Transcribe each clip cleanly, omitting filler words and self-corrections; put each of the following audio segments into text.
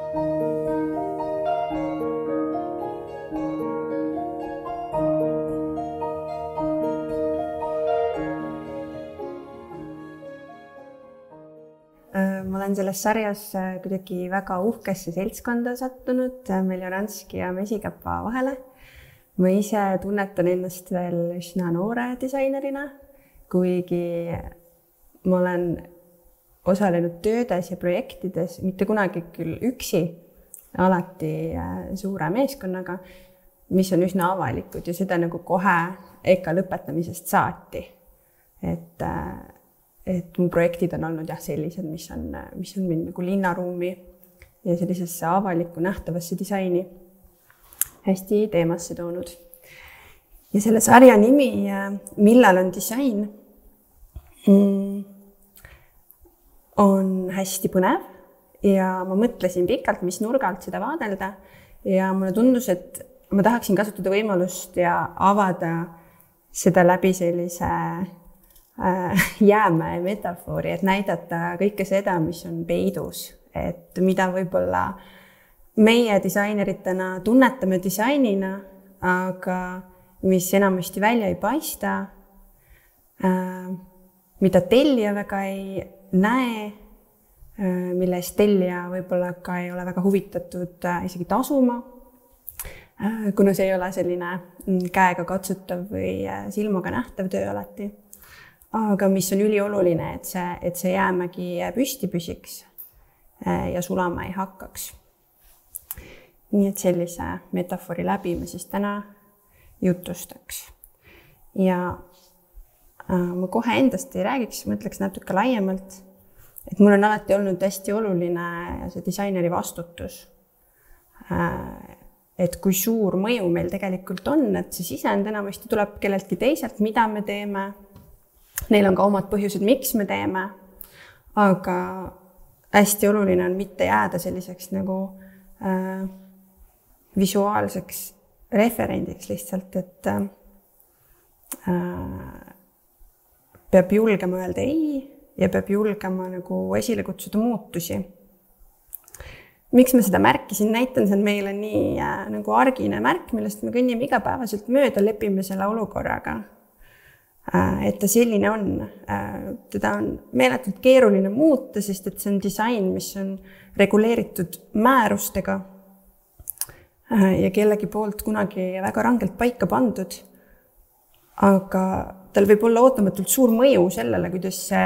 Ma olen selles sarjas kuidagi väga uhkesse seltskonda sattunud Meljoranski ja Mesikapa vahele. Ma ise tunnetan ennast veel üsna noore disainerina, kuigi ma olen osalenud töödes ja projektides, mitte kunagi küll üksi, alati suure meeskonnaga, mis on üsna avalikud ja seda nagu kohe EKA lõpetamisest saati. Et mu projektid on olnud sellised, mis on mind nagu linnaruumi ja sellisesse avalikku nähtavasse disaini hästi teemasse toonud. Ja selle sarja nimi Millal on disain on hästi põnev ja ma mõtlesin pikalt, mis nurgalt seda vaadelda ja mulle tundus, et ma tahaksin kasutada võimalust ja avada seda läbi sellise jäämäe metafoori, et näidata kõike seda, mis on peidus, et mida võib-olla meie disaineritena tunnetame disainina, aga mis enamasti välja ei paista, mida tellija väga ei näe, mille eest tellija võib-olla ka ei ole väga huvitatud isegi tasuma, kuna see ei ole selline käega katsutav või silmaga nähtav töö alati. Aga mis on ülioluline, et see jäämägi püsti püsiks ja sulama ei hakkaks. Nii et sellise metafoori läbi me siis täna jutustaks. Ja ma kohe endast ei räägiks, mõtleks natuke laiemalt, et mul on alati olnud hästi oluline see disaineri vastutus. Et kui suur mõju meil tegelikult on, et see sisend enamasti tuleb kelleltki teiselt, mida me teeme. Neil on ka omad põhjused, miks me teeme, aga hästi oluline on mitte jääda selliseks nagu visuaalseks referendiks lihtsalt, et peab julgema öelda ei ja peab julgema nagu esile kutsuda muutusi. Miks ma seda märkisin? Näitan, see on meile nii nagu argine märk, millest me kõnnime igapäevaselt mööda, lepime selle olukorraga. Et ta selline on. Teda on meeletult keeruline muuta, sest et see on disain, mis on reguleeritud määrustega ja kellegi poolt kunagi väga rangelt paika pandud. Aga tal võib olla ootamatult suur mõju sellele, kuidas see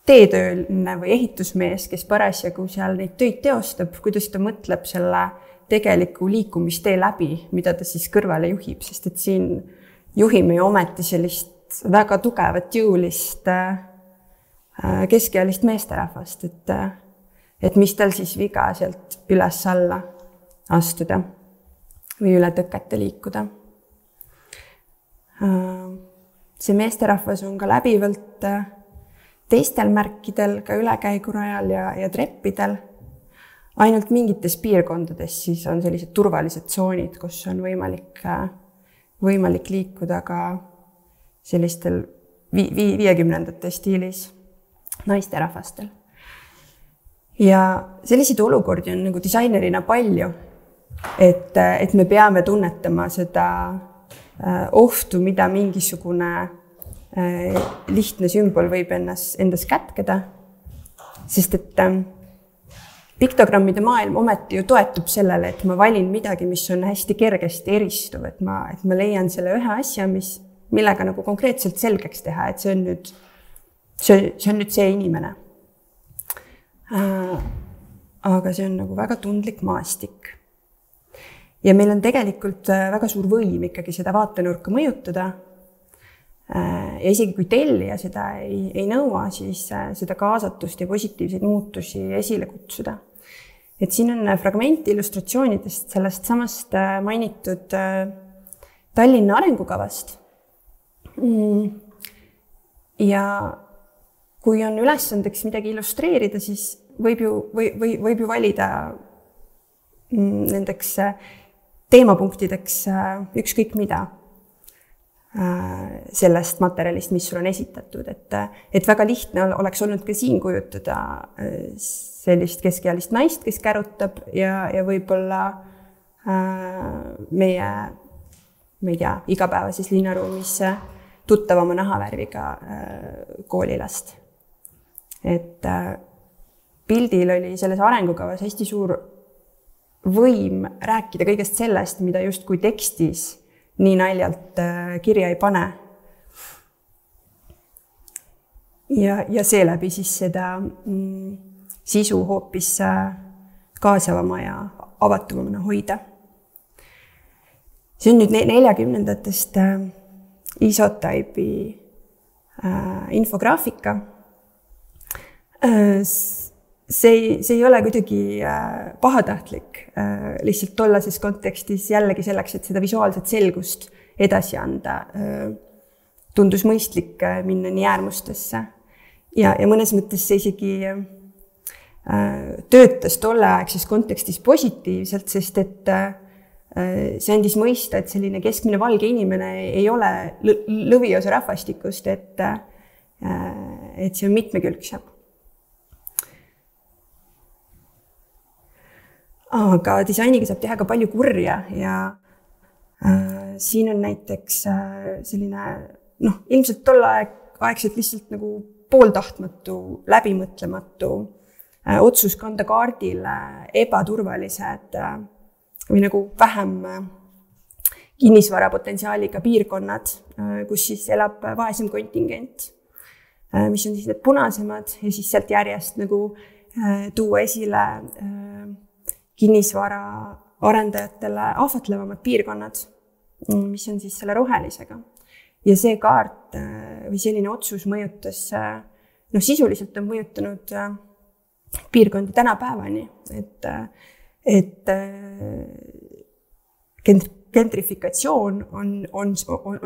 teetööline või ehitusmees, kes parasjagu seal neid töid teostab, kuidas ta mõtleb selle tegeliku liikumistee läbi, mida ta siis kõrvale juhib, sest et siin juhime ju ometi sellist väga tugevat jõulist keskealist meesterahvast, et mis tal siis viga sealt üles alla astuda või üle tõkete liikuda. See meesterahvas on ka läbivalt teistel märkidel, ka ülekäigurajal ja treppidel. Ainult mingites piirkondades siis on sellised turvalised tsoonid, kus on võimalik liikuda ka sellistel 50ndate stiilis naisterahvastel. Ja selliseid olukordi on nagu disainerina palju, et me peame tunnetama seda ohtu, mida mingisugune lihtne sümbol võib endas kätkeda, sest et piktogrammide maailm ometi ju toetub sellele, et ma valin midagi, mis on hästi kergesti eristuv, et ma leian selle ühe asja, millega nagu konkreetselt selgeks teha, et see on nüüd see inimene. Aga see on nagu väga tundlik maastik. Ja meil on tegelikult väga suur võim ikkagi seda vaatenurka mõjutada. Ja isegi kui tellija seda ei nõua, siis seda kaasatust ja positiivseid muutusi esile kutsuda. Et siin on fragment illustratsioonidest sellest samast mainitud Tallinna arengukavast. Ja kui on ülesandeks midagi illustreerida, siis võib ju valida nendeks teemapunktideks ükskõik mida sellest materjalist, mis sul on esitatud. Et väga lihtne oleks olnud ka siin kujutada sellist keskealist naist, kes kärutab ja võib-olla meie, ma ei tea, igapäevases linnaruumis tuttavama nahavärviga koolilast. Et pildil oli selles arengukavas hästi suur võim rääkida kõigest sellest, mida justkui tekstis nii naljalt kirja ei pane. Ja seeläbi siis seda sisu hoopis kaasavama ja avatumana hoida. See on nüüd 40-ndatest Isotype'i infograafika. See ei ole kuidagi pahatahtlik, lihtsalt tollases kontekstis jällegi selleks, et seda visuaalset selgust edasi anda. Tundus mõistlik minna nii äärmustesse. Ja mõnes mõttes see isegi töötas tolleaegses kontekstis positiivselt, sest et see andis mõista, et selline keskmine valge inimene ei ole lõviosa rahvastikust, et see on mitmekülgsem. Aga disainiga saab teha ka palju kurja ja siin on näiteks selline, ilmselt tolleaegselt lihtsalt nagu pooltahtmatu, läbimõtlematu otsus kanda kaardile ebaturvalised või nagu vähem kinnisvara potentsiaaliga piirkonnad, kus siis elab vaesem kontingent, mis on siis need punasemad ja siis sealt järjest nagu tuua esile kinnisvara arendajatele ahvatlevamad piirkonnad, mis on siis selle rohelisega. Ja see kaart või selline otsus mõjutas, sisuliselt on mõjutanud piirkondi tänapäevani, et gentrifikatsioon on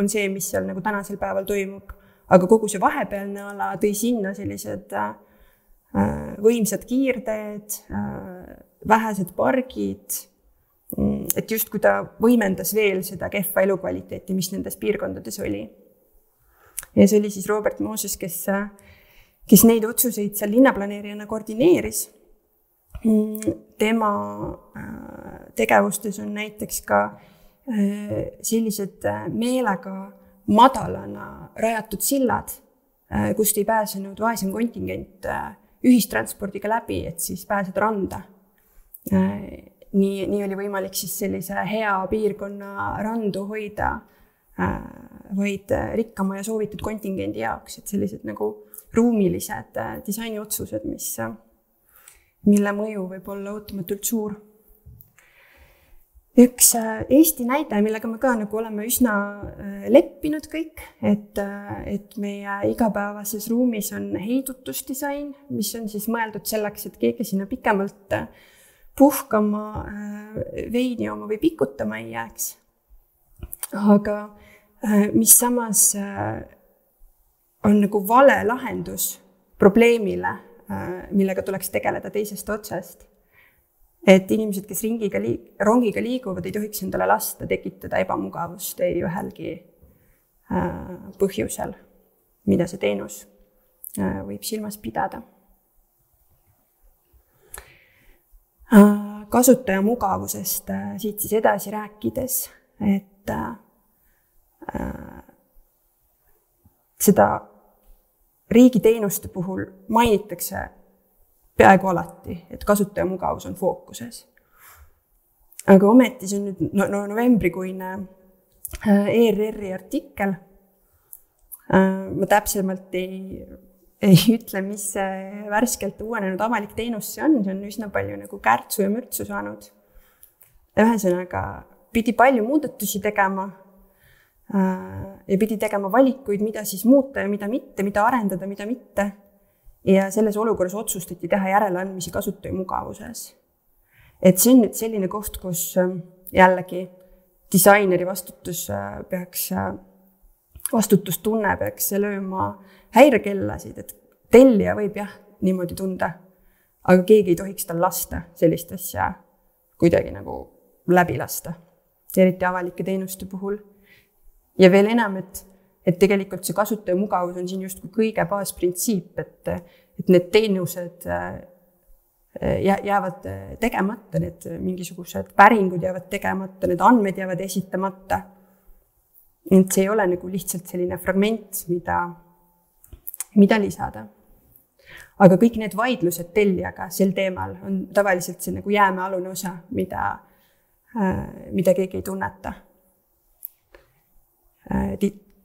see, mis seal nagu tänasel päeval toimub, aga kogu see vahepealne ala tõi sinna sellised võimsad kiirteed, vähesed pargid, et just kui ta võimendas veel seda kehva elukvaliteeti, mis nendes piirkondades oli. Ja see oli siis Robert Moses, kes neid otsuseid seal linnaplaneerijana koordineeris. Tema tegevustes on näiteks ka sellised meelega madalana rajatud sillad, kust ei pääsenud vaesem kontingent ühistranspordiga läbi, et siis pääseda randa. Nii oli võimalik siis sellise hea piirkonna randu hoida vaid rikkama ja soovitud kontingendi jaoks, et sellised nagu ruumilised disainiotsused, mille mõju võib olla ootamatult suur. Üks Eesti näide, millega me ka nagu oleme üsna leppinud kõik, et meie igapäevases ruumis on heidutusdisain, mis on siis mõeldud selleks, et keegi sinna pikemalt puhkama, veini oma või pikutama ei jääks. Aga mis samas on nagu vale lahendus probleemile, millega tuleks tegeleda teisest otsast. Et inimesed, kes rongiga liiguvad, ei tohiks endale lasta tekitada ebamugavust ei ühelgi põhjusel, mida see teenus võib silmas pidada. Kasutaja mugavusest siit siis edasi rääkides, et seda riigi teenuste puhul mainitakse peaaegu alati, et kasutaja mugavus on fookuses. Aga ometi see on nüüd novembrikuine ERR-i artikkel. Ma täpsemalt ei ütle, mis see värskelt uuenenud avalik teenus see on üsna palju nagu kärtsu ja mürtsu saanud. Ühesõnaga, pidi palju muudatusi tegema ja pidi tegema valikuid, mida siis muuta ja mida mitte, mida arendada, mida mitte. Ja selles olukorras otsustati teha järeleandmisi kasutaja mugavuses. Et see on nüüd selline koht, kus jällegi disaineri vastutustunne peaks lööma häirekellasid, et tellija võib niimoodi tunda, aga keegi ei tohiks tal lasta sellist asja kuidagi nagu läbi lasta, eriti avalike teenuste puhul. Ja veel enam, et tegelikult see kasutaja mugavus on siin just kõige baasprintsiip, et need teenused jäävad tegemata, need mingisugused päringud jäävad tegemata, need andmed jäävad esitamata. Et see ei ole nagu lihtsalt selline fragment, mida lisada. Aga kõik need vaidlused tellijaga sel teemal on tavaliselt see nagu jäämealune osa, mida keegi ei tunneta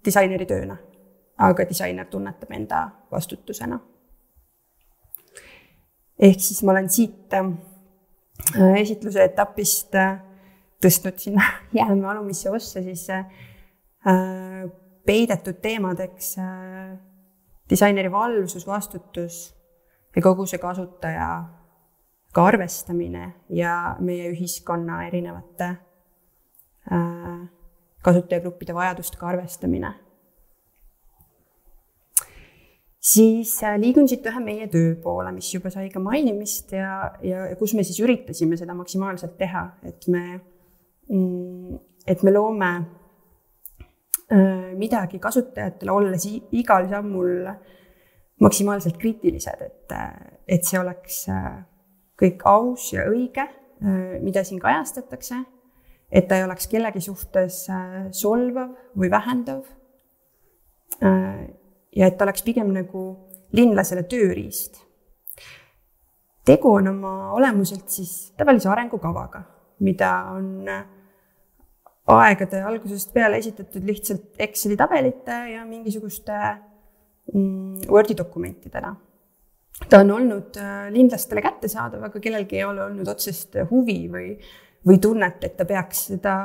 disaineri tööna, aga disainer tunnetab enda vastutusena. Ehk siis ma olen siit esitluse etapist tõstnud sinna jääme alumisse ossa siis peidetud teemadeks disaineri valvsus, vastutus ja kogu see kasutaja ka arvestamine ja meie ühiskonna erinevate kasutajagruppide vajadustega arvestamine. Siis liigun siit ühe meie töö poole, mis juba sai ka mainimist ja kus me siis üritasime seda maksimaalselt teha, et me loome midagi kasutajatele, olles igal sammul maksimaalselt kriitilised, et see oleks kõik aus ja õige, mida siin kajastatakse, et ta ei oleks kellegi suhtes solvav või vähendav ja et ta oleks pigem nagu linlasele tööriist. Tegu on oma olemuselt siis tavalise arengukavaga, mida on aegade algusest peale esitatud lihtsalt Exceli tabelite ja mingisuguste Wordi dokumentidena. Ta on olnud linlastele kättesaadav, aga kellelgi ei ole olnud otsest huvi või tunnet, et ta peaks seda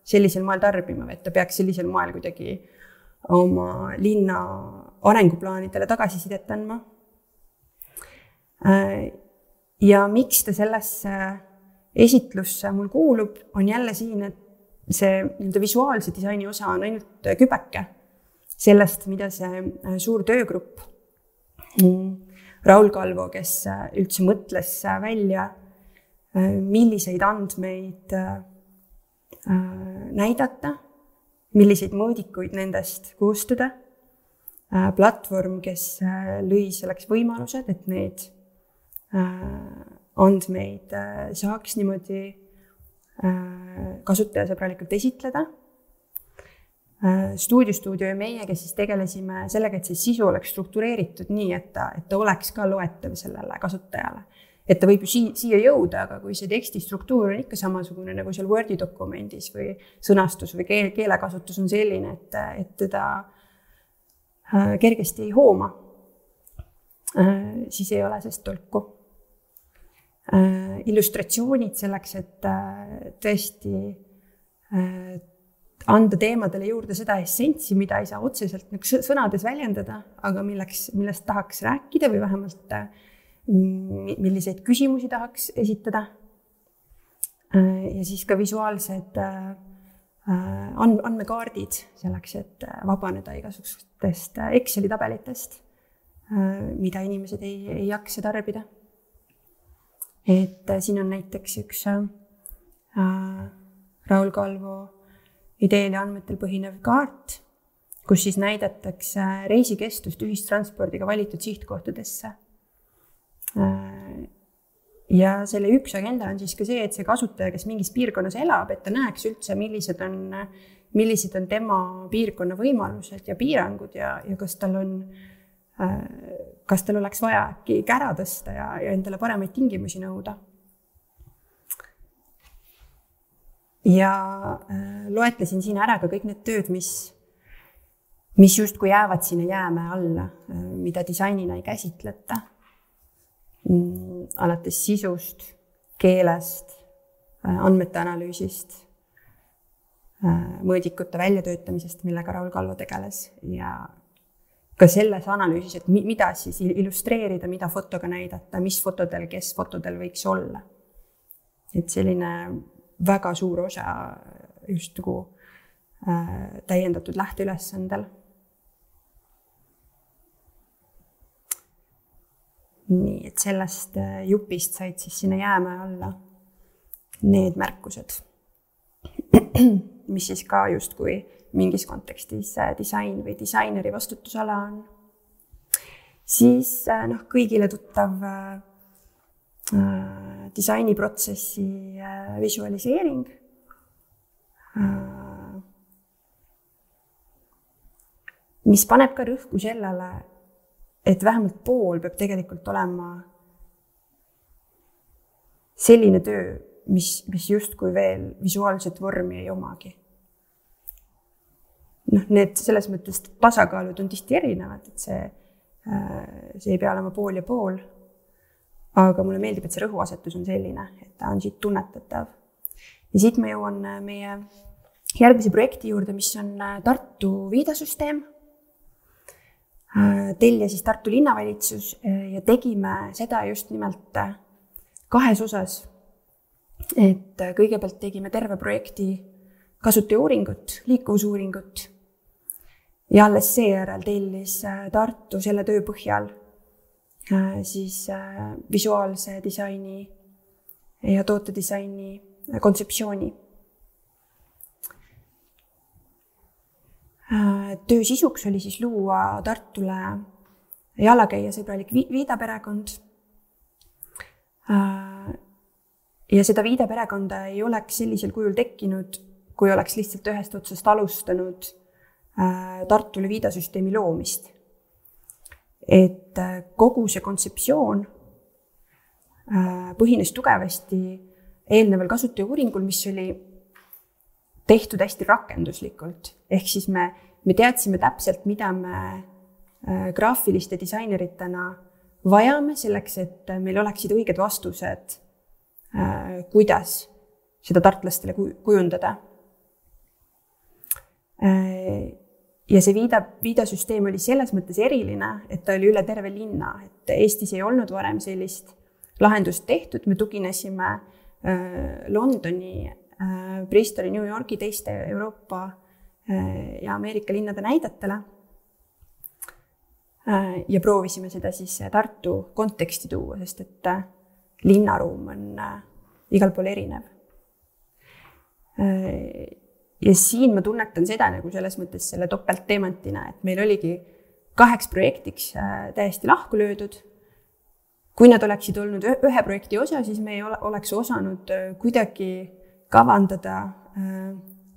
sellisel moel tarbima, et ta peaks sellisel moel kuidagi oma linna arenguplaanidele tagasisidet andma. Ja miks ta sellesse esitlusse mul kuulub, on jälle siin, et see visuaalse disaini osa on ainult kübeke sellest, mida see suur töögrupp Raul Kalvo, kes üldse mõtles välja, milliseid andmeid näidata, milliseid mõõdikuid nendest koostada. Platvorm, kes lõi selleks võimalused, et neid andmeid saaks niimoodi kasutajasõbralikult esitleda. Stuudio ja meie, kes siis tegelesime sellega, et see sisu oleks struktureeritud nii, et ta oleks ka loetav sellele kasutajale. Et ta võib ju siia jõuda, aga kui see teksti struktuur on ikka samasugune nagu seal Wordi dokumendis või sõnastus või keelekasutus on selline, et teda kergesti ei hooma, siis ei ole sest tolku. Illustratsioonid selleks, et tõesti anda teemadele juurde seda essentsi, mida ei saa otseselt sõnades väljendada, aga millest tahaks rääkida või vähemalt milliseid küsimusi tahaks esitada. Ja siis ka visuaalsed andmekaardid selleks, et vabaneda igasugustest Exceli tabelitest, mida inimesed ei jaksa tarbida. Et siin on näiteks üks Raul Kalvo ideel ja andmetel põhinev kaart, kus siis näidatakse reisikestust ühistranspordiga valitud sihtkohtadesse. Ja selle üks agenda on siis ka see, et see kasutaja, kes mingis piirkonnas elab, et ta näeks üldse, millised on tema piirkonna võimalused ja piirangud ja kas tal oleks vaja äkki kära tõsta ja endale paremaid tingimusi nõuda. Ja loetlesin siin ära ka kõik need tööd, mis justkui jäävad sinna jääme alla, mida disainina ei käsitleta. Alates sisust, keelest, andmete analüüsist, mõõdikute väljatöötamisest, millega Raul Kalvo tegeles ja ka selles analüüsis, et mida siis illustreerida, mida fotoga näidata, mis fotodel, kes fotodel võiks olla. Et selline väga suur osa justku täiendatud lähteülesandel. Nii, et sellest jupist said siis sinna jääme alla need märkused, mis siis ka justkui mingis kontekstis disain või disaineri vastutusala on. Siis kõigile tuttav disainiprotsessi visualiseering. Mis paneb ka rõhku sellele, et vähemalt pool peab tegelikult olema selline töö, mis justkui veel visuaalset vormi ei omagi. Need selles mõttes tasakaalud on tihti erinevad, et see ei pea olema pool ja pool, aga mulle meeldib, et see rõhuasetus on selline, et ta on siit tunnetatav. Ja siit ma jõuan meie järgmise projekti juurde, mis on Tartu viidasüsteem. Tellija siis Tartu linnavalitsus ja tegime seda just nimelt 2 osas. Et kõigepealt tegime terve projekti kasutaja-uuringut, liikuvusuuringut ja alles seejärel tellis Tartu selle töö põhjal siis visuaalse disaini ja tootedisaini kontseptsiooni. Töö sisuks oli siis luua Tartule jalakäijasõbralik viidaperekond. Ja seda viidaperekonda ei oleks sellisel kujul tekkinud, kui oleks lihtsalt ühest otsast alustanud Tartule viidasüsteemi loomist. Et kogu see kontseptsioon põhines tugevasti eelneval kasutaja-uuringul, mis oli tehtud hästi rakenduslikult. Ehk siis me teadsime täpselt, mida me graafiliste disaineritena vajame selleks, et meil oleksid õiged vastused, kuidas seda tartlastele kujundada. Ja see viidasüsteem oli selles mõttes eriline, et ta oli üle terve linna. Et Eestis ei olnud varem sellist lahendust tehtud. Me tuginesime Londoni, Bristoli, New Yorki, teiste Euroopa ja Ameerika linnade näidetele. Ja proovisime seda siis Tartu konteksti tuua, sest et linnaruum on igal pool erinev. Ja siin ma tunnetan seda nagu selles mõttes selle topeltteemantina, et meil oligi 2 projektiks täiesti lahku löödud. Kui nad oleksid olnud ühe projekti osa, siis me ei oleks osanud kuidagi kavandada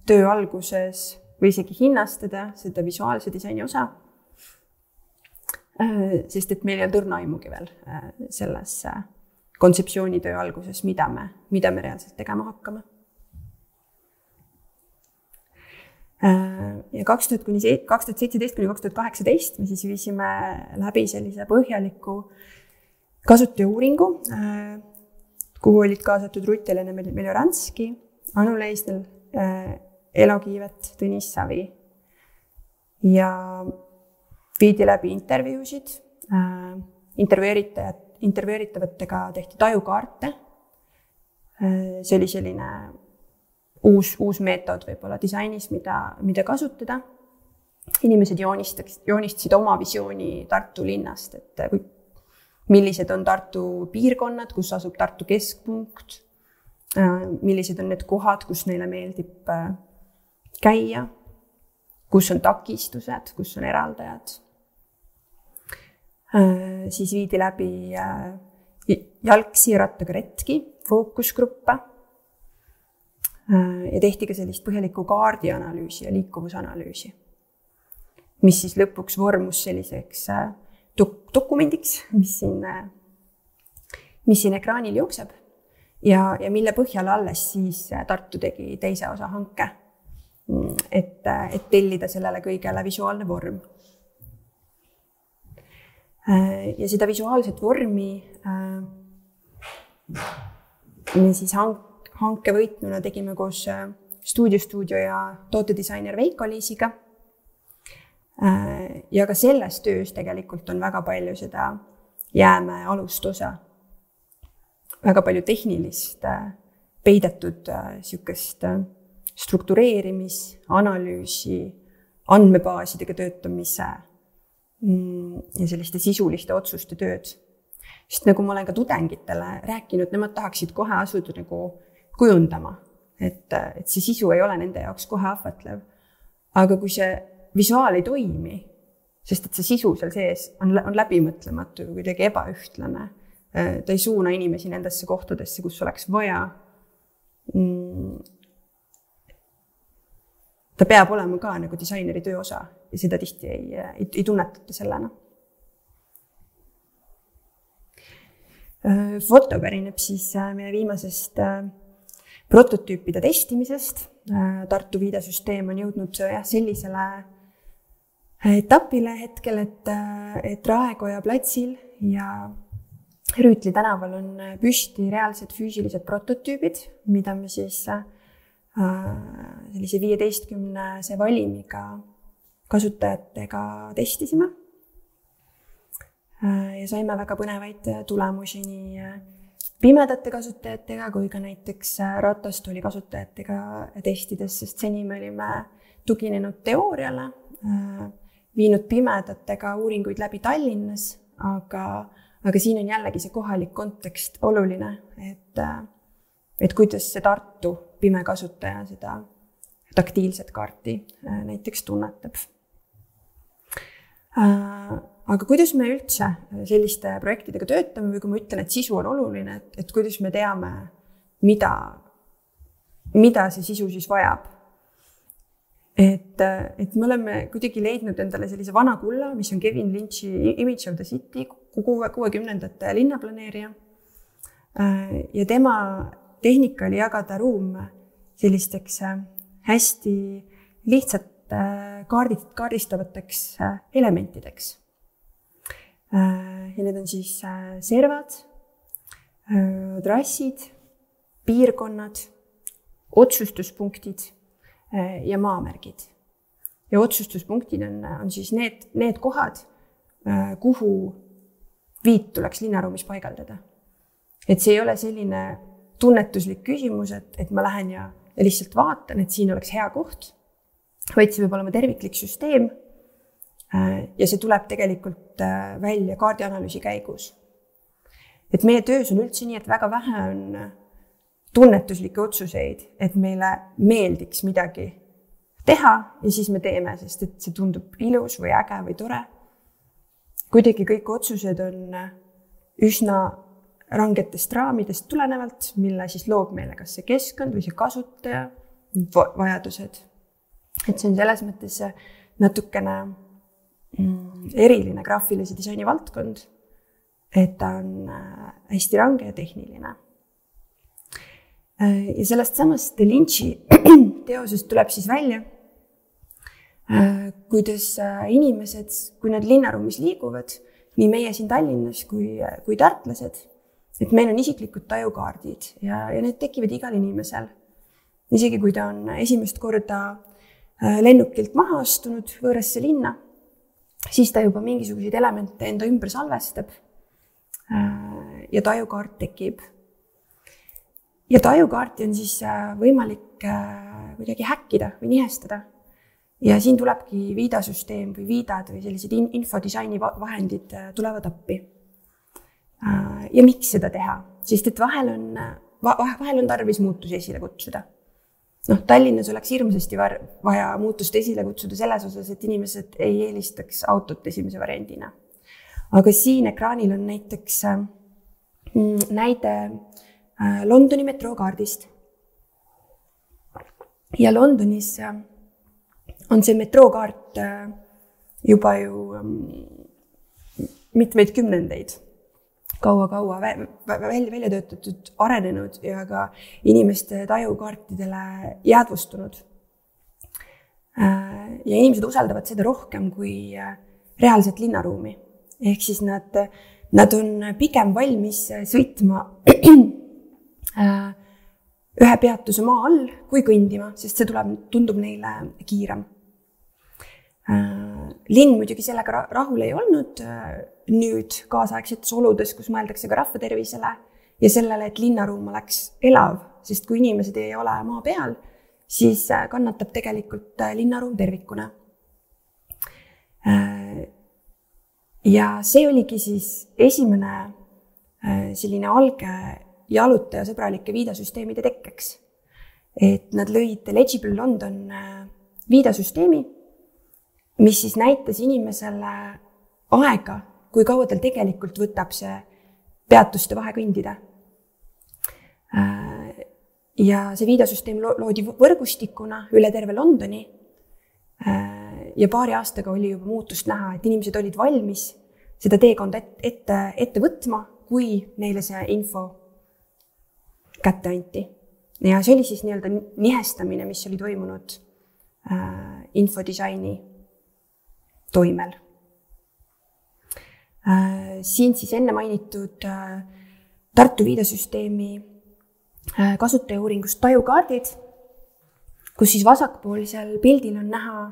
töö alguses või isegi hinnastada seda visuaalse disaini osa, sest et meil ei olnud õrna aimugi veel selles kontseptsioonitöö alguses, mida me reaalselt tegema hakkame. Ja 2017–2018 me siis viisime läbi sellise põhjaliku kasutaja-uuringu, kuhu olid kaasatud Rutt-Helene Meljoranski, Anu Leisnel, Elo Kiivet, Tõnis Savi ja viidi läbi intervjuusid, intervjueeritavatega tehti tajukaarte. See oli selline uus meetod võib-olla disainis, mida kasutada. Inimesed joonistasid oma visiooni Tartu linnast, et millised on Tartu piirkonnad, kus asub Tartu keskpunkt, millised on need kohad, kus neile meeldib käia, kus on takistused, kus on eraldajad. Siis viidi läbi jalgsi ja rattaga retki, fookusgruppe ja tehti ka sellist põhjalikku kaardianalüüsi ja liikuvusanalüüsi, mis siis lõpuks vormus selliseks dokumendiks, mis siin ekraanil jookseb ja mille põhjal alles siis Tartu tegi teise osa hanke, et tellida sellele kõigele visuaalne vorm. Ja seda visuaalset vormi me siis hanke võitnuna tegime koos stuudio ja tootedisainer Veiko Liisiga. Ja ka selles töös tegelikult on väga palju seda jäämäe alustosa. Väga palju tehnilist peidetud sükest struktureerimis, analüüsi, andmebaasidega töötamise ja selliste sisuliste otsuste tööd. Sest nagu ma olen ka tudengitele rääkinud, nemad tahaksid kohe asuda nagu kujundama, et see sisu ei ole nende jaoks kohe ahvatlev. Aga kui see visuaal ei toimi, sest et see sisu seal sees on läbimõtlematu või kuidagi ebaühtlane ta ei suuna inimesi nendesse kohtadesse, kus oleks vaja. Ta peab olema ka nagu disaineri töö osa ja seda tihti ei tunnetata sellena. Foto pärineb siis meie viimasest prototüüpide testimisest. Tartu viidasüsteem on jõudnud sellisele etapile hetkel, et Raekoja platsil ja Rüütli tänaval on püsti reaalsed füüsilised prototüübid, mida me siis sellise 15 valimiga kasutajatega testisime. Ja saime väga põnevaid tulemusi nii pimedate kasutajatega kui ka näiteks ratastooli kasutajatega testides, sest seni me olime tuginenud teooriale, viinud pimedatega uuringuid läbi Tallinnas, aga siin on jällegi see kohalik kontekst oluline, et kuidas see Tartu pime kasutaja seda taktiilset kaarti näiteks tunnetab. Aga kuidas me üldse selliste projektidega töötame või kui ma ütlen, et sisu on oluline, et kuidas me teame, mida see sisu siis vajab. Et me oleme kuidagi leidnud endale sellise vana kulla, mis on Kevin Lynch'i Image of the City, 60ndate linnaplaneerija. Ja tema tehnika oli jagada ruum sellisteks hästi lihtsalt kaardistavateks elementideks. Ja need on siis servad, trassid, piirkonnad, otsustuspunktid ja maamärgid. Ja otsustuspunktid on siis need kohad, kuhu viit tuleks linnaruumis paigaldada. Et see ei ole selline tunnetuslik küsimus, et ma lähen ja lihtsalt vaatan, et siin oleks hea koht, vaid see peab olema terviklik süsteem ja see tuleb tegelikult välja kaardianalüüsi käigus. Et meie töös on üldse nii, et väga vähe on tunnetuslikke otsuseid, et meile meeldiks midagi teha ja siis me teeme, sest et see tundub ilus või äge või tore. Kuidagi kõik otsused on üsna rangetest raamidest tulenevalt, mille siis loob meile kas see keskkond või see kasutaja vajadused. Et see on selles mõttes natukene eriline graafilise disaini valdkond, et ta on hästi range ja tehniline. Ja sellest samast Lynch'i teosest tuleb siis välja, kuidas inimesed, kui nad linnaruumis liiguvad, nii meie siin Tallinnas kui tartlased, et meil on isiklikud tajukaardid ja need tekivad igal inimesel. Isegi kui ta on esimest korda lennukilt maha astunud võõrasse linna, siis ta juba mingisuguseid elemente enda ümber salvestab ja tajukaart tekib. Ja tajukaarti on siis võimalik kuidagi häkkida või nihestada. Ja siin tulebki viidasüsteem või viidad või sellised infodisaini vahendid tulevad appi. Ja miks seda teha? Sest et vahel on tarvis muutusi esile kutsuda. Tallinnas oleks hirmsasti vaja muutust esile kutsuda selles osas, et inimesed ei eelistaks autot esimese variandina. Aga siin ekraanil on näiteks näide Londoni metrookaardist. Ja Londonis on see metrookaart juba ju mitmeid kümnendeid kaua välja töötatud, arenenud ja ka inimeste tajukaartidele jäädvustunud. Ja inimesed usaldavad seda rohkem kui reaalset linnaruumi. Ehk siis nad on pigem valmis sõitma ühe peatuse maa all kui kõndima, sest see tundub neile kiirem. Linn muidugi sellega rahul ei olnud nüüd kaasaegsetes oludes, kus mõeldakse ka rahvatervisele ja sellele, et linnaruum oleks elav, sest kui inimesed ei ole maa peal, siis kannatab tegelikult linnaruum tervikuna. Ja see oligi siis esimene selline alge jalutaja sõbralike viidasüsteemide tekkeks. Et nad lõid Legible London viidasüsteemi, mis siis näitas inimesele aega, kui kaua tal tegelikult võtab see peatuste vahe kõndida. Ja see viidasüsteem loodi võrgustikuna üle terve Londoni. Ja paari aastaga oli juba muutust näha, et inimesed olid valmis seda teekonda ette võtma, kui neile see info kätte anti. Ja see oli siis nii-öelda nihestamine, mis oli toimunud infodisaini toimel. Siin siis enne mainitud Tartu viidasüsteemi kasutajauuringust tajukaardid, kus siis vasakpoolsel pildil on näha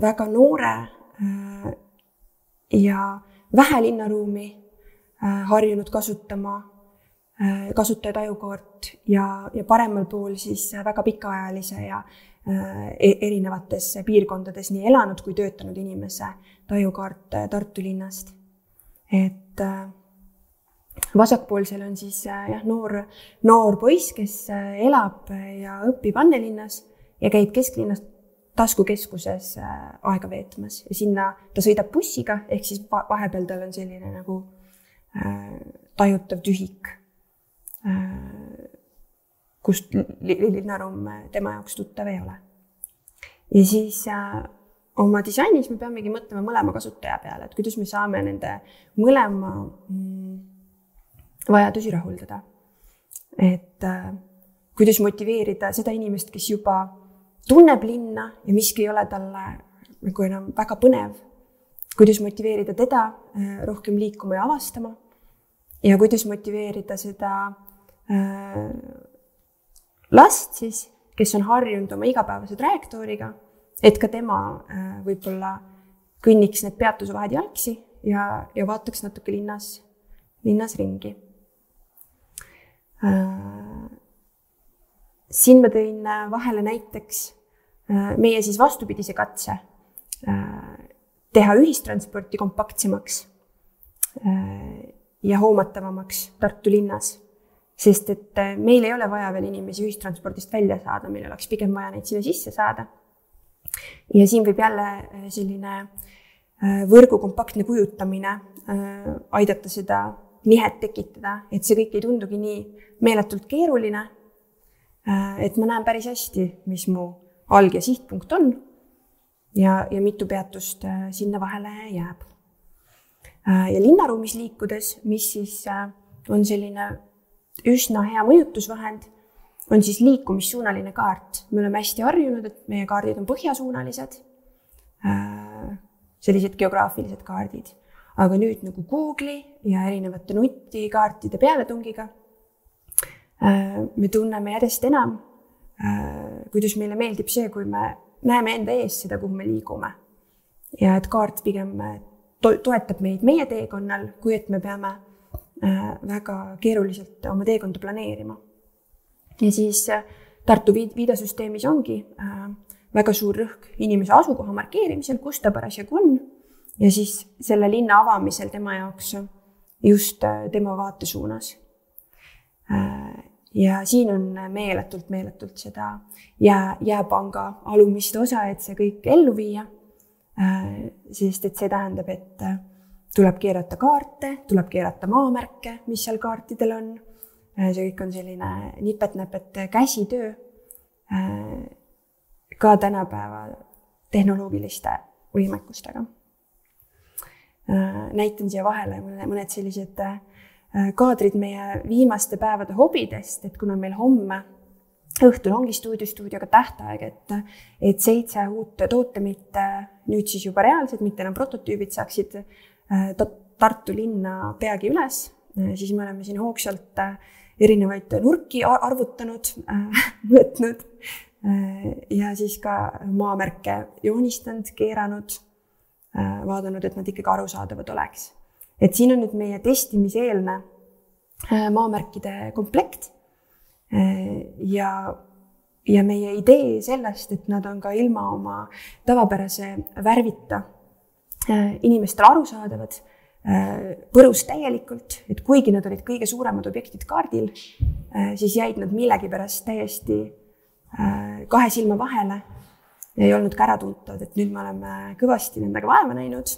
väga noore ja vähe linnaruumi harjunud kasutama kasutaja tajukaart ja paremal pool siis väga pikaajalise ja erinevates piirkondades nii elanud kui töötanud inimese tajukaart Tartu linnast. Et vasakpoolsel on siis noor poiss, kes elab ja õpib Annelinnas ja käib kesklinnas taskukeskuses aega veetmas. Ja sinna ta sõidab bussiga, ehk siis vahepeal tal on selline nagu tajutav tühik, kust linnaruum tema jaoks tuttav ei ole. Ja siis oma disainis me peamegi mõtlema mõlema kasutaja peale, et kuidas me saame nende mõlema vajadusi rahuldada. Et kuidas motiveerida seda inimest, kes juba tunneb linna ja miski ei ole talle nagu enam väga põnev, kuidas motiveerida teda rohkem liikuma ja avastama ja kuidas motiveerida seda last siis, kes on harjunud oma igapäevase trajektooriga, et ka tema võib-olla kõnniks need peatuse vahed jalgsi ja vaataks natuke linnas ringi. Siin ma tõin vahele näiteks meie siis vastupidise katse teha ühistransporti kompaktsemaks ja hoomatavamaks Tartu linnas, sest et meil ei ole vaja veel inimesi ühistranspordist välja saada, meil oleks pigem vaja neid sinna sisse saada. Ja siin võib jälle selline võrgu kompaktne kujutamine aidata seda nihet tekitada, et see kõik ei tundugi nii meeletult keeruline, et ma näen päris hästi, mis mu alg- ja sihtpunkt on ja mitu peatust sinna vahele jääb. Ja linnaruumis liikudes, mis siis on selline üsna hea mõjutusvahend, on siis liikumissuunaline kaart. Me oleme hästi harjunud, et meie kaardid on põhjasuunalised, sellised geograafilised kaardid. Aga nüüd nagu Google'i ja erinevate nutikaartide pealetungiga me tunneme järjest enam, kuidas meile meeldib see, kui me näeme enda ees seda, kuhu me liigume. Ja et kaart pigem toetab meid meie teekonnal, kui et me peame väga keeruliselt oma teekonda planeerima. Ja siis Tartu viidasüsteemis ongi väga suur rõhk inimese asukoha markeerimisel, kus ta parasjagu on, ja siis selle linna avamisel tema jaoks just tema vaatesuunas. Ja siin on meeletult seda jääpanga alumist osa, et see kõik ellu viia, sest et see tähendab, et tuleb keerata kaarte, tuleb keerata maamärke, mis seal kaartidel on. See kõik on selline nipet-näpet käsitöö ka tänapäeva tehnoloogiliste võimekustega. Näitan siia vahele mõned sellised kaadrid meie viimaste päevade hobidest, et kuna meil homme õhtul ongi stuudioga tähtaeg, et 7 uut tootemit nüüd siis juba reaalsed, mitte enam prototüübid saaksid Tartu linna peagi üles, siis me oleme siin hoogsalt erinevaid nurki arvutanud, võtnud ja siis ka maamärke joonistanud, keeranud, vaadanud, et nad ikkagi arusaadavad oleks. Et siin on nüüd meie testimiseelne maamärkide komplekt ja meie idee sellest, et nad on ka ilma oma tavapärase värvita inimestele arusaadavad, põrus täielikult, et kuigi nad olid kõige suuremad objektid kaardil, siis jäid nad millegipärast täiesti 2 silma vahele ja ei olnud ka ära tuntavad, et nüüd me oleme kõvasti nendega vaeva näinud,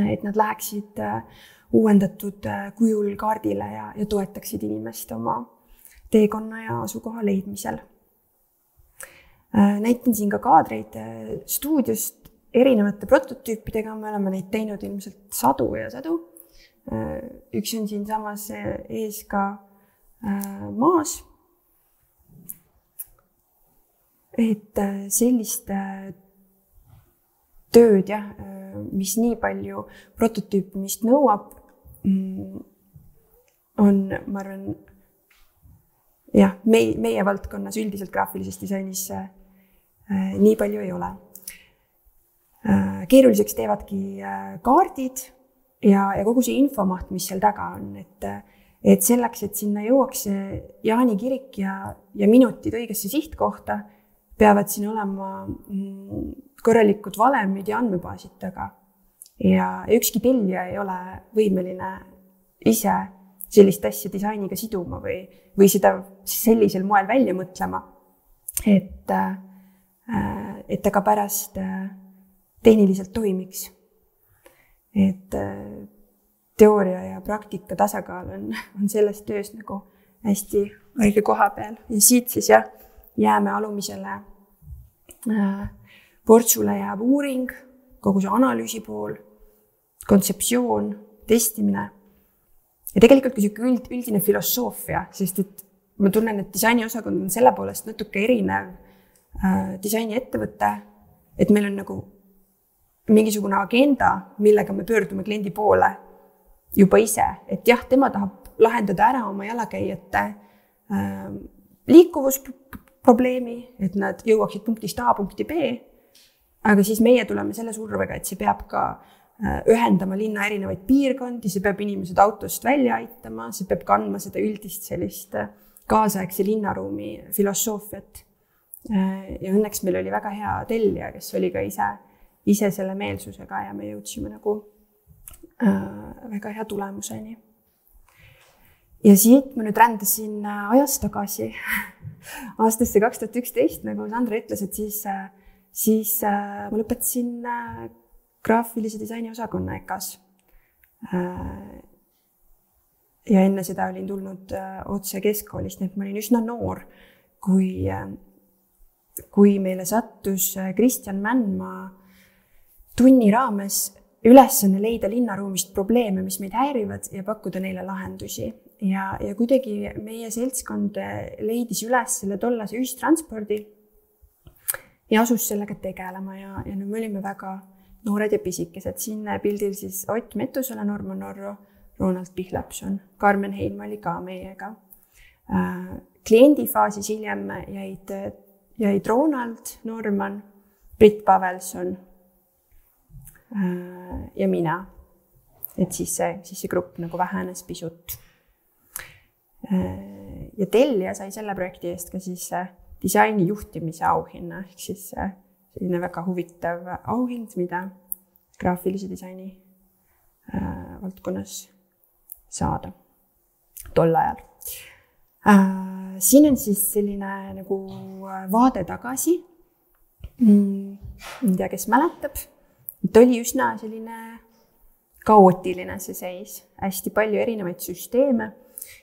et nad läheksid uuendatud kujul kaardile ja toetaksid inimest oma teekonna ja asukoha leidmisel. Näitan siin ka kaadreid stuudiost erinevate prototüüpidega, me oleme neid teinud ilmselt sadu ja sadu. Üks on siin samas ees ka maas. Et sellist tööd, mis nii palju prototüüpimist nõuab, on, ma arvan, meie valdkonnas üldiselt graafilises disainis nii palju ei ole. Keeruliseks teevadki kaardid ja kogu see infomaht, mis seal taga on, et selleks, et sinna jõuaks Jaani kirik ja minutid õigesse sihtkohta, peavad siin olema korralikud valemid ja andmebaasid taga. Ja ükski tellija ei ole võimeline ise sellist asja disainiga siduma või seda sellisel moel välja mõtlema, et ta ka pärast tehniliselt toimiks. Et teooria ja praktika tasakaal on selles töös nagu hästi õige koha peal. Ja siit siis jääme alumisele portsule jääb uuring, kogu see analüüsi pool, kontseptsioon, testimine. Ja tegelikult ka üldine filosoofia, sest et ma tunnen, et disainiosakond on selle poolest natuke erinev disaini ettevõte, et meil on nagu mingisugune agenda, millega me pöördume kliendi poole juba ise. Et tema tahab lahendada ära oma jalakäijate liikuvusprobleemi, et nad jõuaksid punktist A punkti B, aga siis meie tuleme selle survega, et see peab ka ühendama linna erinevaid piirkondi, see peab inimesed autost välja aitama, see peab kandma seda üldist sellist kaasaegse linnaruumi filosoofiat. Ja õnneks meil oli väga hea tellija, kes oli ka ise selle meelsusega ja me jõudsime nagu väga hea tulemuseni. Ja siit ma nüüd rändasin ajas tagasi aastasse 2011, nagu Sandra ütles, et siis ma lõpetasin graafilise disaini osakonna EKAs. Ja enne seda olin tulnud otse keskkoolist, nii et ma olin üsna noor, kui meile sattus Kristjan Mändmaa tunni raames ülesanne leida linnaruumist probleeme, mis meid häirivad ja pakkuda neile lahendusi. Ja kuidagi meie seltskond leidis üles selle tollase ühistranspordi ja asus sellega tegelema ja me olime väga noored ja pisikesed. Siin pildil siis Ott Metusala, Norman Norro, Ronald Pihlapson, Carmen Heim oli ka meiega. Kliendifaasis hiljem jäid Ronald, Norman, Britt Pavelson ja mina. Et siis see grupp nagu vähenes pisut. Ja tellija sai selle projekti eest ka siis disaini juhtimise auhinna, ehk siis selline väga huvitav auhind, mida graafilise disaini valdkonnas saada tol ajal. Siin on siis selline nagu vaade tagasi. Ei tea, kes mäletab. Et oli üsna selline kaootiline see seis. Hästi palju erinevaid süsteeme.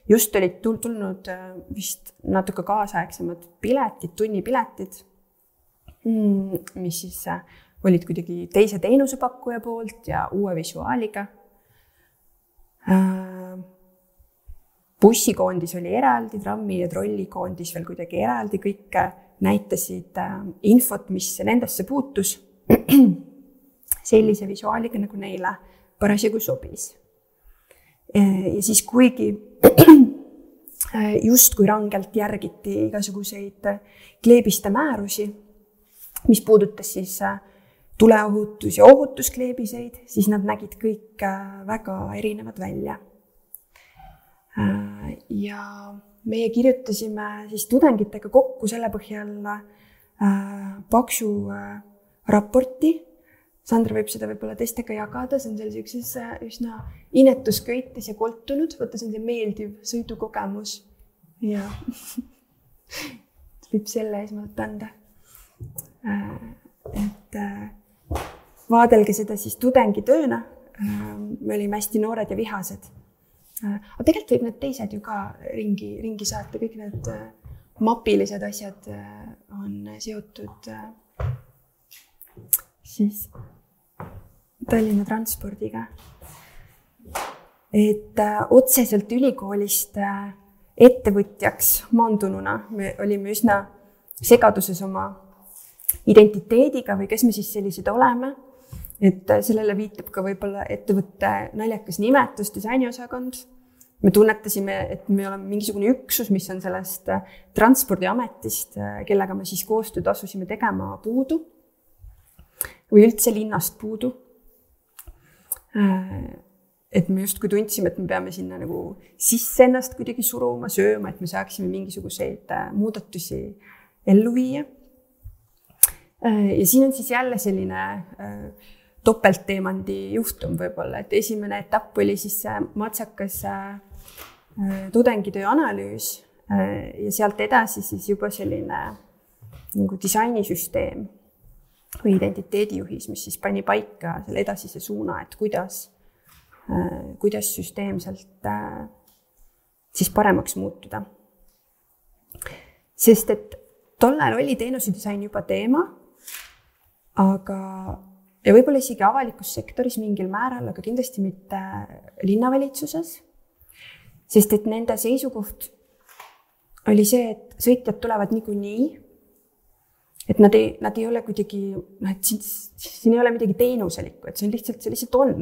Just olid tulnud vist natuke kaasaegsemad piletid, tunnipiletid, mis siis olid kuidagi teise teenusepakkuja poolt ja uue visuaaliga. Bussikoondis oli eraldi, trammi ja trollikoondis veel kuidagi eraldi, kõik näitasid infot, mis nendesse puutus sellise visuaaliga, nagu neile parasjagu sobis. Ja siis kuigi just kui rangelt järgiti igasuguseid kleebiste määrusi, mis puudutas siis tuleohutus- ja ohutuskleebiseid, siis nad nägid kõik väga erinevad välja. Ja meie kirjutasime siis tudengitega kokku selle põhjal paksu raporti. Sandra võib seda võib-olla teistega jagada, see on seal sellises üsna inetusköites ja koltunud, võtta see on see meeldiv sõidukogemus ja võib selle esmalt anda. Et vaadelge seda siis tudengitööna, me olime hästi noored ja vihased. Aga tegelikult võib need teised ju ka ringi saata, kõik need mapilised asjad on seotud siis Tallinna transpordiga. Et otseselt ülikoolist ettevõtjaks maandununa me olime üsna segaduses oma identiteediga või kes me siis sellised oleme. Et sellele viitab ka võib-olla ettevõtte naljakas nimetus, disainiosakond. Me tunnetasime, et me oleme mingisugune üksus, mis on sellest transpordiametist, kellega me siis koostööd asusime tegema puudu või üldse linnast puudu. Et me justkui tundsime, et me peame sinna nagu sisse ennast kuidagi suruma, sööma, et me saaksime mingisuguseid muudatusi ellu viia. Ja siin on siis jälle selline topeltteemandi juhtum võib-olla, et esimene etapp oli siis see matsakas tudengitöö analüüs ja sealt edasi siis juba selline nagu disainisüsteem või identiteedijuhis, mis siis pani paika selle edasise suuna, et kuidas süsteemselt siis paremaks muutuda. Sest et tollal oli teenusedisain juba teema, ja võib-olla isegi avalikus sektoris mingil määral, aga kindlasti mitte linnavalitsuses, sest et nende seisukoht oli see, et sõitjad tulevad niikuinii, et nad ei ole kuidagi, et siin ei ole midagi teenuselikku, et see lihtsalt on.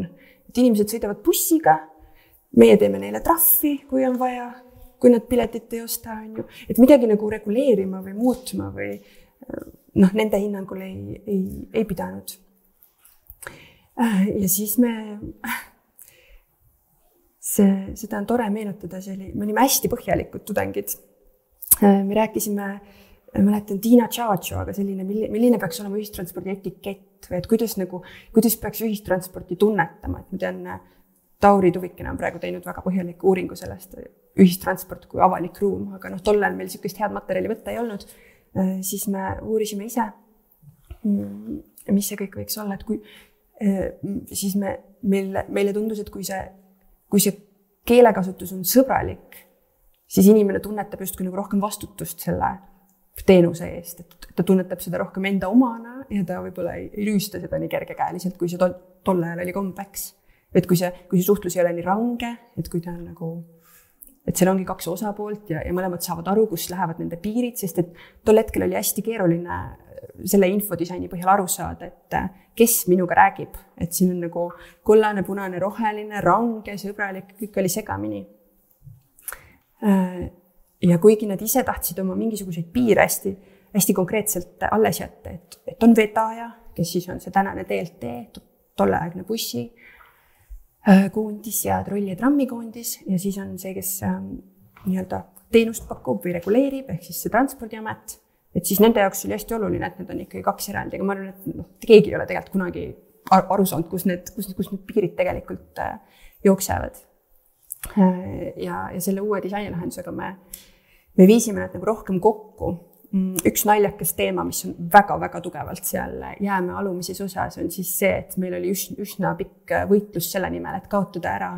Et inimesed sõidavad bussiga, meie teeme neile trahvi, kui on vaja, kui nad piletit ei osta, on ju. Et midagi nagu reguleerima või muutma või nende hinnangul ei pidanud. Ja siis seda on tore meenutada, me olime hästi põhjalikud tudengid. Me rääkisime, mäletan Tiina Tšaatšoaga selline, milline peaks olema ühistranspordi etikett või et kuidas peaks ühistransporti tunnetama. Et ma tean, Tauri Tuvikene on praegu teinud väga põhjaliku uuringu sellest ühistransport kui avalik ruum, aga tollal meil sellist head materjali võtta ei olnud. Siis me uurisime ise, mis see kõik võiks olla, et siis meile tundus, et kui see keelekasutus on sõbralik, siis inimene tunnetab justkui nagu rohkem vastutust selle teenuse eest, et ta tunnetab seda rohkem enda omana ja ta võib-olla ei rüüsta seda nii kergekäeliselt, kui see tol ajal oli kombeks. Et kui see suhtlus ei ole nii range, et kui ta on nagu, et seal ongi kaks osapoolt ja mõlemad saavad aru, kus lähevad nende piirid, sest et tol hetkel oli hästi keeruline selle infodisaini põhjal aru saada, et kes minuga räägib, et siin on nagu kollane, punane, roheline, range, sõbralik, kõik oli segamini. Ja kuigi nad ise tahtsid oma mingisuguseid piire hästi konkreetselt alles jätta, et on vedaja, kes siis on see tänane DLT, tolleaegne bussi koondis ja trolli- ja trammikoondis ja siis on see, kes nii-öelda teenust pakub või reguleerib, ehk siis see transpordiamet, et siis nende jaoks oli hästi oluline, et need on ikkagi kaks eraldi, aga ma arvan, et keegi ei ole tegelikult kunagi aru saanud, kus need piirid tegelikult jooksevad. Ja selle uue disainilahendusega me viisime need nagu rohkem kokku. Üks naljakas teema, mis on väga-väga tugevalt seal jääme alumises osas, on siis see, et meil oli üsna pikk võitlus selle nimel, et kaotada ära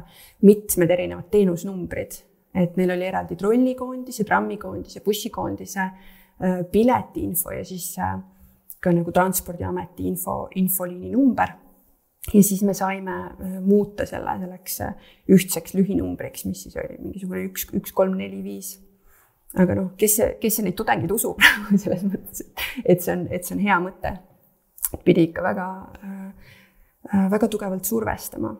mitmed erinevad teenusnumbrid. Et neil oli eraldi trollikoondise, trammikoondise, bussikoondise, piletiinfo ja siis ka nagu transpordiameti infoliini number. Ja siis me saime muuta selleks ühtseks lühinumbriks, mis siis oli mingisugune 1-3-4-5. Aga kes neid tudengid usub selles mõttes, et see on hea mõte. Pidi ikka väga tugevalt survestama.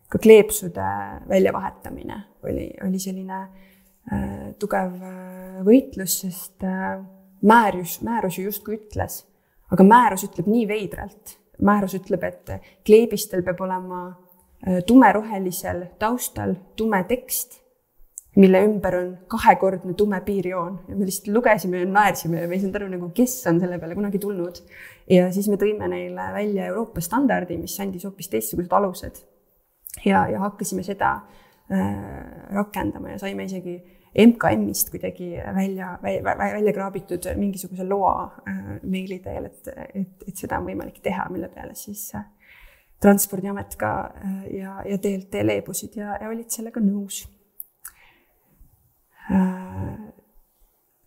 Ka kleepsude väljavahetamine oli selline tugev võitlus, sest määrus ju justkui ütles, aga määrus ütleb nii veidralt. Määrus ütleb, et kleebistel peab olema tumerohelisel taustal tume tekst, mille ümber on 2-kordne tume piirjoon. Ja me lihtsalt lugesime ja naersime ja me ei saanud aru, kes on selle peale kunagi tulnud. Ja siis me tõime neile välja Euroopa standardi, mis andis hoopis teistsugused alused. Ja hakkasime seda rakendama ja saime isegi MKM-ist kuidagi välja kraabitud mingisuguse loa meili teel, et seda on võimalik teha, mille peale siis Transpordiamet ka ja DLT leebusid ja olid sellega nõus.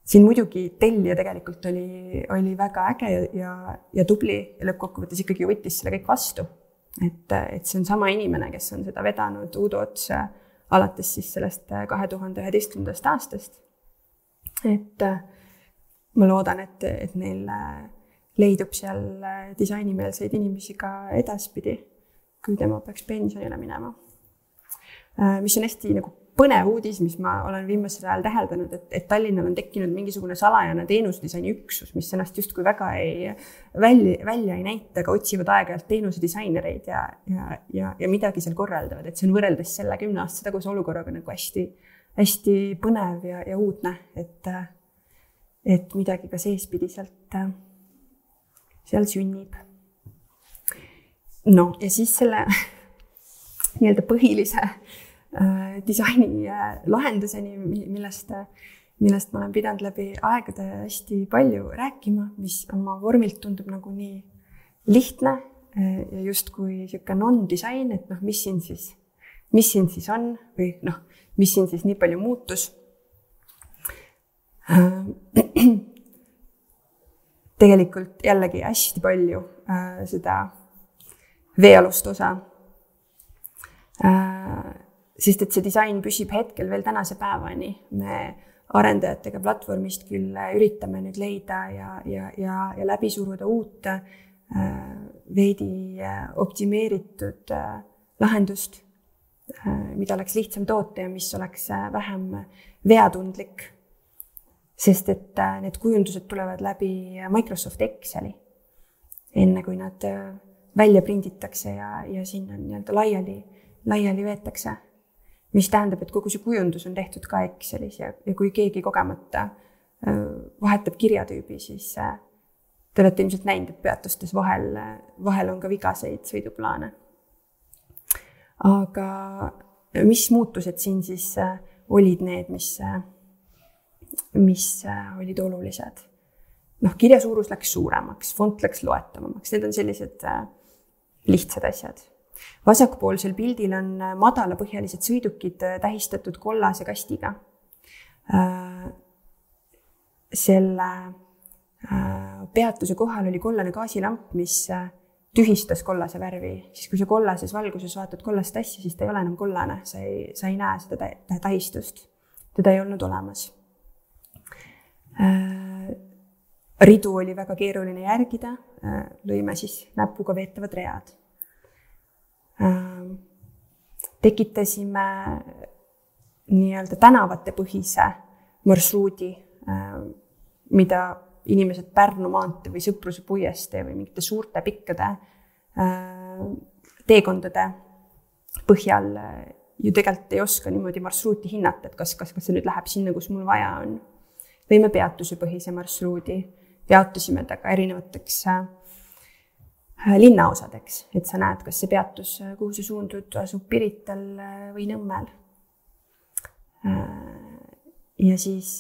Siin muidugi tellija tegelikult oli väga äge ja tubli ja lõppkokkuvõttes ikkagi võttis selle kõik vastu. Et see on sama inimene, kes on seda vedanud Uudo Ots alates siis sellest 2011. aastast. Et ma loodan, et neil leidub seal disainimeelseid inimesi ka edaspidi, kui tema peaks pensionile minema. Mis on hästi nagu põnev uudis, mis ma olen viimasel ajal täheldanud, et Tallinnal on tekkinud mingisugune salajane teenusedisaini üksus, mis ennast justkui väga välja ei näita, aga otsivad aeg-ajalt teenusedisainereid ja midagi seal korraldavad. Et see on võrreldes selle 10 aasta taguse olukorraga nagu hästi põnev ja uudne, et midagi ka seespidi seal sünnib. No ja siis selle nii-öelda põhilise disaini lahenduseni, millest ma olen pidanud läbi aegade hästi palju rääkima, mis oma vormilt tundub nagu nii lihtne ja justkui siuke non-disain, et mis siin siis on või mis siin siis nii palju muutus. Tegelikult jällegi hästi palju seda veealust osa. Sest et see disain püsib hetkel veel tänase päevani. Me arendajatega platvormist küll üritame nüüd leida ja läbi suruda uut veidi optimeeritud lahendust, mida oleks lihtsam toota ja mis oleks vähem veatundlik. Sest et need kujundused tulevad läbi Microsoft Exceli, enne kui nad välja prinditakse ja sinna nii-öelda laiali veetakse. Mis tähendab, et kogu see kujundus on tehtud ka Excelis ja kui keegi kogemata vahetab kirjatüübi, siis te olete ilmselt näinud, et peatustes vahel on ka vigaseid sõiduplaane. Aga mis muutused siin siis olid need, mis olid olulised? Kirja suurus läks suuremaks, font läks loetavamaks, need on sellised lihtsad asjad. Vasakpoolsel pildil on madalapõhjalised sõidukid tähistatud kollase kastiga. Selle peatuse kohal oli kollane gaasilamp, mis tühistas kollase värvi. Siis kui sa kollases valguses vaatad kollast asja, siis ta ei ole enam kollane. Sa ei näe seda tähistust. Teda ei olnud olemas. Ridu oli väga keeruline järgida. Lõime siis näpuga veetavad read. Tekitasime nii-öelda tänavate põhise marsruudi, mida inimesed Pärnu maantee või Sõpruse puiestee või mingite suurte pikkade teekondade põhjal ju tegelikult ei oska niimoodi marsruuti hinnata, et kas see nüüd läheb sinna, kus mul vaja on. Võime peatuse põhise marsruudi, jaotasime ta ka erinevateks linnaosadeks, et sa näed, kas see peatus, kuhu sa suundud, asub Pirital või Nõmmel. Ja siis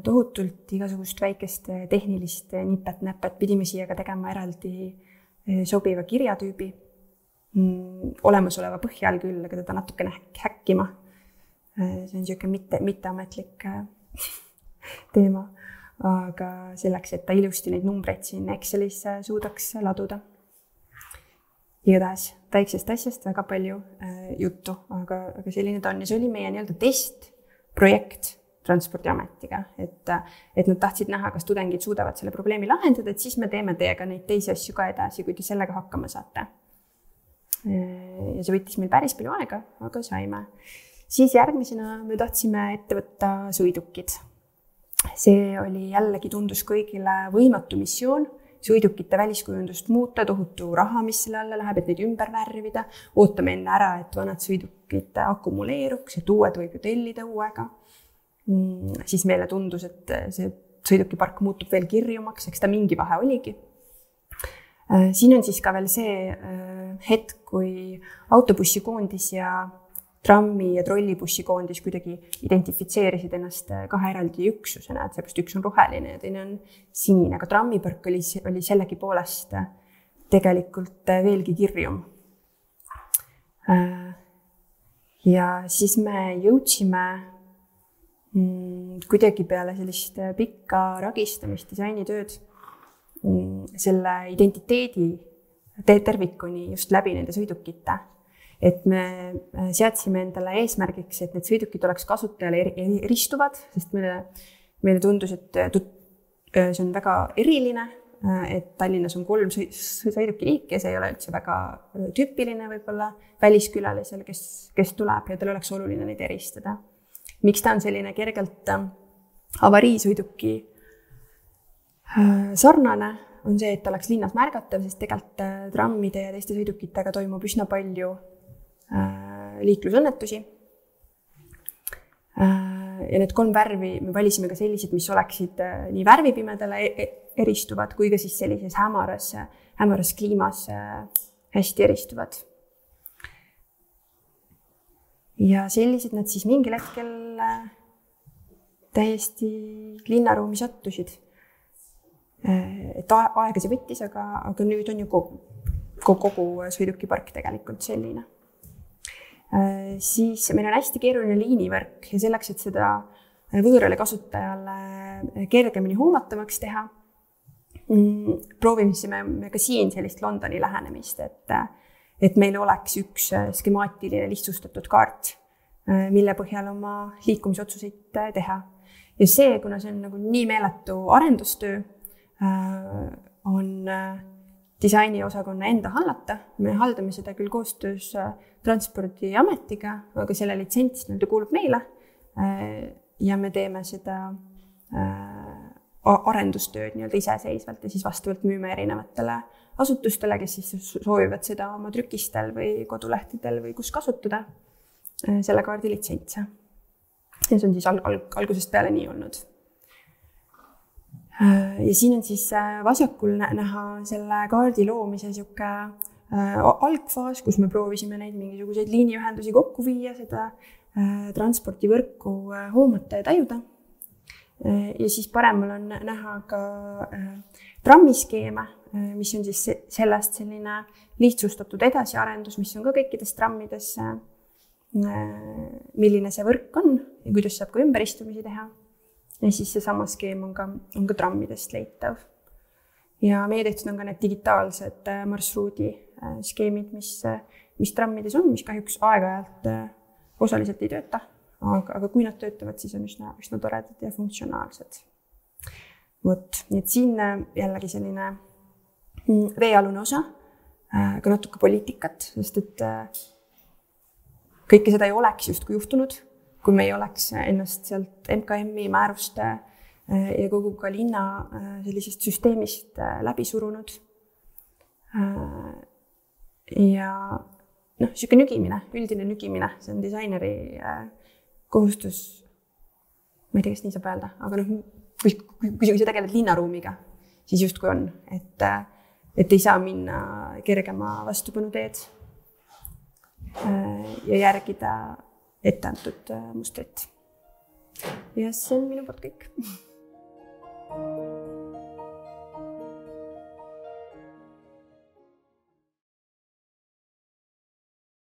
tohutult igasugust väikest tehnilist nipet-näpet pidime siia ka tegema eraldi sobiva kirjatüübi. Olemasoleva põhjal küll, aga teda natukene häkkima. See on siuke mitteametlik teema, aga selleks, et ta ilusti neid numbreid siin Excelis suudaks laduda. Igatahes väiksest asjast väga palju juttu, aga selline ta on. Ja see oli meie nii-öelda testprojekt Transpordiametiga, et nad tahtsid näha, kas tudengid suudavad selle probleemi lahendada, et siis me teeme teiega neid teisi asju ka edasi, kui te sellega hakkama saate. Ja see võttis meil päris palju aega, aga saime. Siis järgmisena me tahtsime ette võtta sõidukid. See oli jällegi tundus kõigile võimatu missioon, sõidukite väliskujundust muuta, tohutu raha, mis selle alla läheb, et neid ümber värvida. Ootame enne ära, et vanad sõidukid akumuleeruks, et uued võib ju tellida uuega. Siis meile tundus, et see sõidukipark muutub veel kirjumaks, eks ta mingi vahe oligi. Siin on siis ka veel see hetk, kui autobussikoondis ja trammi ja trollibussi koondis kuidagi identifitseerisid ennast kahe eraldi üksusena, et seepärast üks on roheline ja teine on sinine, aga trammipark oli sellegi poolest tegelikult veelgi kirjum. Ja siis me jõudsime kuidagi peale sellist pikka ragistamist, disainitööd, selle identiteedi tervikuni just läbi nende sõidukite. Et me seadsime endale eesmärgiks, et need sõidukid oleks kasutajale eristuvad, sest meile tundus, et see on väga eriline, et Tallinnas on 3 sõidukiliiki ja see ei ole üldse väga tüüpiline võib-olla väliskülalisel, kes tuleb ja tal oleks oluline neid eristada. Miks ta on selline kergelt avariisõiduki sarnane, on see, et ta oleks linnas märgatav, sest tegelikult trammide ja teiste sõidukitega toimub üsna palju liiklusõnnetusi. Ja need 3 värvi me valisime ka sellised, mis oleksid nii värvipimedale eristuvad, kui ka siis sellises hämaras kliimas hästi eristuvad. Ja sellised nad siis mingil hetkel täiesti linnaruumi sattusid. Et aega see võttis, aga nüüd on ju kogu sõidukipark tegelikult selline. Siis meil on hästi keeruline liinivõrk ja selleks, et seda võõrale kasutajale kergemini hoomatavaks teha, proovimisime me ka siin sellist Londoni lähenemist, et meil oleks üks skemaatiline lihtsustatud kaart, mille põhjal oma liikumisotsuseid teha. Ja see, kuna see on nagu nii meeletu arendustöö, on disainiosakonna enda hallata. Me haldame seda küll koostöös Transpordiametiga, aga selle litsents kuulub meile ja me teeme seda arendustööd iseseisvalt ja siis vastavalt müüme erinevatele asutustele, kes siis soovivad seda oma trükistel või kodulehtedel või kus kasutada selle kaardi litsentse. Ja see on siis algusest peale nii olnud. Ja siin on siis vasakul näha selle kaardi loomise algfaas, kus me proovisime neid mingisuguseid liiniühendusi kokku viia, seda transpordivõrku hoomata ja tajuda. Ja siis paremal on näha ka trammiskeeme, mis on siis sellest selline lihtsustatud edasiarendus, mis on ka kõikides trammides, milline see võrk on ja kuidas saab ka ümberistumisi teha. Ja siis see sama skeem on ka trammidest leitav. Ja meie tehtud on ka need digitaalsed marsruudi skeemid, mis trammides on, mis kahjuks aeg-ajalt osaliselt ei tööta. Aga kui nad töötavad, siis on üsna toredad ja funktsionaalsed. Nii et siin jällegi selline veealune osa, ka natuke poliitikat, sest et kõike seda ei oleks justkui juhtunud, kui me ei oleks ennast sealt MKM-i määruste ja kogu ka linna sellisest süsteemist läbi surunud. Ja selline nügimine, üldine nügimine, see on disaineri kohustus, ma ei tea, kas nii saab öelda, aga kui sa tegeled linnaruumiga, siis justkui on, et ei saa minna kergema vastupanu teed ja järgida etteantud mustrit. Ja see on minu poolt kõik.